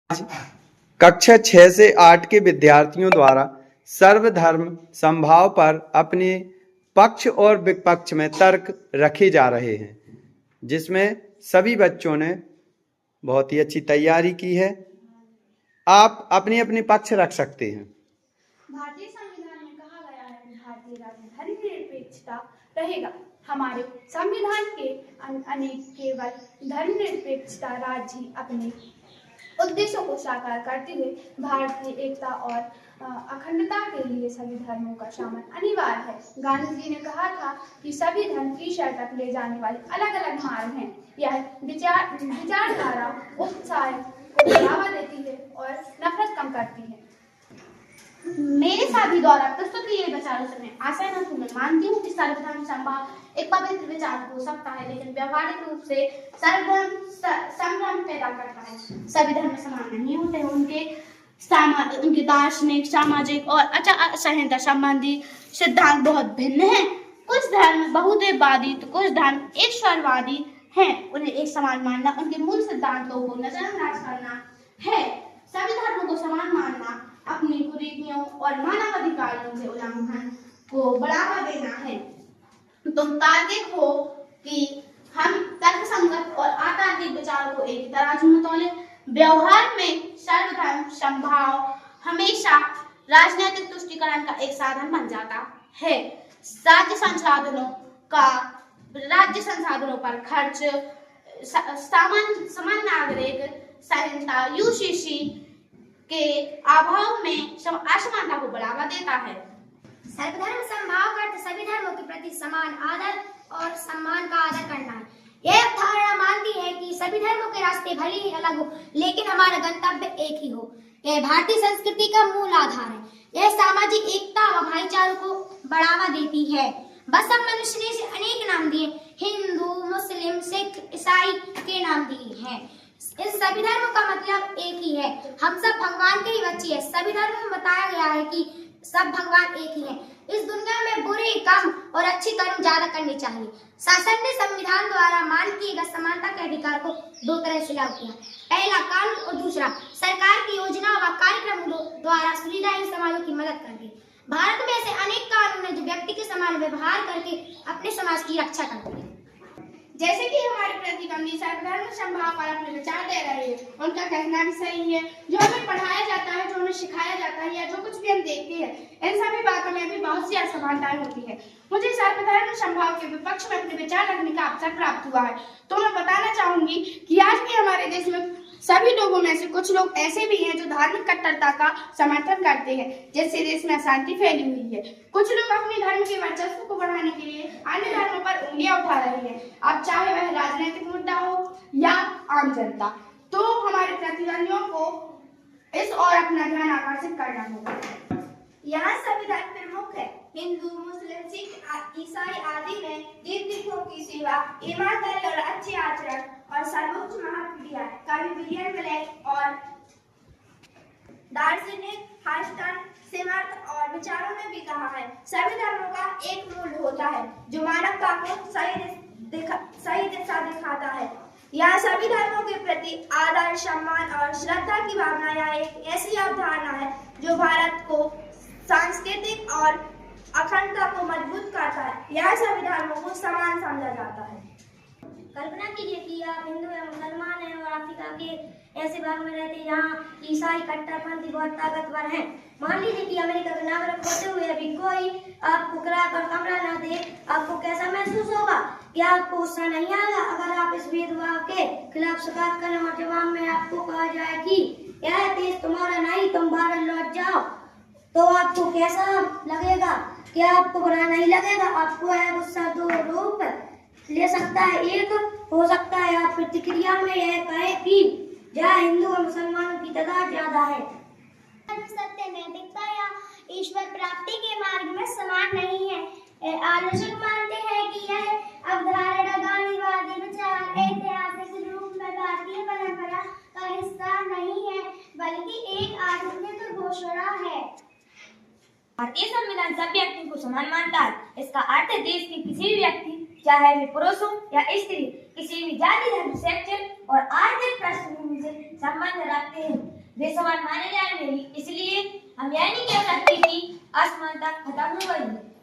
कक्षा 6 से 8 के विद्यार्थियों द्वारा सर्वधर्म समभाव पर अपने पक्ष और विपक्ष में तर्क रखे जा रहे हैं, जिसमें सभी बच्चों ने बहुत ही अच्छी तैयारी की है। आप अपने अपने पक्ष रख सकते हैं। भारतीय संविधान में कहा गया है कि भारतीय राज्य धर्मनिरपेक्षता रहेगा। हमारे संविधान के अनेक केवल धर्मनिरपेक्षता राज्य ही अपने उद्देश्यों को साकार करते हुए भारतीय एकता और अखंडता के लिए सभी धर्मों का शामिल अनिवार्य है। गांधी जी ने कहा था कि सभी धर्म ईश्वर तक ले जाने वाले अलग अलग मार्ग हैं। यह विचारधारा उत्साह को बढ़ावा देती है और नफरत कम करती है। मेरे साथी द्वारा प्रस्तुत किए विचारों से मैं आशा न मैं मानती हूँ कि सर्वधर्म समभाव एक पवित्र विचार हो सकता है, लेकिन व्यवहारिक रूप से सर्वधर्म संभ्रम पैदा करता है। सभी धर्म समान नहीं होते, उनके दार्शनिक, सामाजिक और आचार संहिता संबंधी सिद्धांत बहुत भिन्न हैं। कुछ धर्म बहुदेववादी तो कुछ धर्म ईश्वरवादी हैं। उन्हें एक समान मानना उनके मूल सिद्धांतों को नजरअंदाज करना है। सभी धर्मों को समान मानना अपनी कुरीतियों और मानवाधिकारों के उल्लंघन को बढ़ावा देना है। तुम तार्किक हो कि हम तर्कसंगत और अतार्किक विचारों को एक तराजू में तौलें। व्यवहार में सर्वधर्म समभाव हमेशा राजनीतिक तुष्टीकरण का एक साधन बन जाता है। राज्य संसाधनों पर खर्च, समान नागरिक संहिता यूसीसी के अभाव में असमानता को बढ़ावा देता है। सर्वधर्म समभाव का अर्थ सभी धर्मों के प्रति समान आदर और सम्मान का आदर करना है। यह धारणा मानती है कि सभी धर्मों के रास्ते भले ही अलग हो, लेकिन हमारा गंतव्य एक ही हो। यह भारतीय संस्कृति का मूल आधार है। यह सामाजिक एकता व भाईचारे को बढ़ावा देती है। बस अब मनुष्य ने इसे अनेक नाम दिए, हिंदू, मुस्लिम, सिख, ईसाई के नाम दिए हैं। इन सभी धर्मों का मतलब एक ही है, हम सब भगवान के ही बच्चे हैं। सभी धर्मों में बताया गया है कि सब भगवान एक ही हैं। इस दुनिया में बुरे कम और अच्छे कर्म ज्यादा करने चाहिए। शासन ने संविधान द्वारा मान किए गए समानता के अधिकार को दो तरह से लागू किया। पहला कानून और दूसरा सरकार की योजना व कार्यक्रमों द्वारा सुविधाहीन समाजों की मदद करके। भारत में ऐसे अनेक कानून हैं जो व्यक्ति के समान व्यवहार करके अपने समाज की रक्षा करते हैं। जैसे कि हमारे प्रतिद्वंदी सर्वधर्म समभाव पर अपने विचार दे रहे हैं, उनका कहना भी सही है। जो हमें पढ़ाया जाता है, जो हमें सिखाया जाता है या जो कुछ भी हम देखते हैं, इन सभी बातों में भी बहुत सी असमानताएं होती है। मुझे सर्वधर्म समभाव के विपक्ष में अपने विचार रखने का अवसर प्राप्त हुआ है, तो मैं बताना चाहूंगी कि आज भी हमारे देश में सभी लोगों में से कुछ लोग ऐसे भी हैं जो धार्मिक कट्टरता का समर्थन करते हैं, जिससे देश में अशांति फैली हुई है। कुछ लोग अपने धर्म के वर्चस्व को बढ़ाने के लिए अन्य धर्मों पर उंगलियां उठा रहे हैं, अब चाहे वह राजनीतिक मुद्दा हो या आम जनता। तो हमारे प्रतिद्वंदियों को इस और अपना ध्यान आकर्षित करना होगा। यहाँ सभी धर्म प्रमुख है। हिंदू, मुस्लिम, सिख, ईसाई आदि में तीर्थों की सेवा, ईमानदारी और अच्छे आचरण और सर्वोच्च महत्व दिया है। कवि विलियम ब्लेक और दार्शनिक हर्स्टन सिमर्थ और विचारों ने भी कहा है, सभी धर्मों का एक मूल होता है जो मानवता को सही दिशा दिखाता है। यहाँ सभी धर्मों के प्रति आदर, सम्मान और श्रद्धा की भावना यह एक ऐसी अवधारणा है जो भारत को सांस्कृतिक और अखंडता को मजबूत करता है। यहाँ सभी धर्मों को समान समझा जाता है। कल्पना कीजिए कि आप हिंदू या मुसलमान हैं और अफ्रीका के ऐसे भाग में रहते हैं जहाँ ईसाई कट्टरपंथी बहुत ताकतवर हैं। मान लीजिए कि अमेरिका का नागरिक होते हुए अभी कोई आपको किराए पर कमरा न दे, आपको कैसा महसूस होगा? क्या आपको गुस्सा नहीं आएगा अगर आप इस भेदभाव के खिलाफ शिकायत करें और जवाब में आपको कहा जाए कि यह देश तुम्हारा नहीं, तुम भारत लौट जाओ, तो आपको कैसा लगेगा? क्या आपको बुरा नहीं लगेगा? आपको यह गुस्सा दो रूप ले सकता है। एक हो सकता है आप प्रतिक्रिया में यह कहे कि जहाँ हिंदू और मुसलमानों की तादाद ज्यादा है। सत्य, नैतिकता या ईश्वर प्राप्ति के मार्ग में समान नहीं है। आलोचक मानते हैं कि यह अवधारणा गांधीवादी विचार ऐतिहासिक रूप में भारतीय परंपरा का हिस्सा नहीं है, बल्कि एक आधुनिक घोषणा है। भारतीय संविधान सब व्यक्तियों को समान मानता है। इसका अर्थ देश के किसी भी व्यक्ति, चाहे वे पुरुष हो या स्त्री, किसी भी जाति, धर्म, शैक्षिक और आर्थिक पृष्ठभूमि से संबंध रखते हैं, वे समान माने जाएंगे, इसलिए हम यह नहीं कह सकते कि असमानता खत्म हो गई है।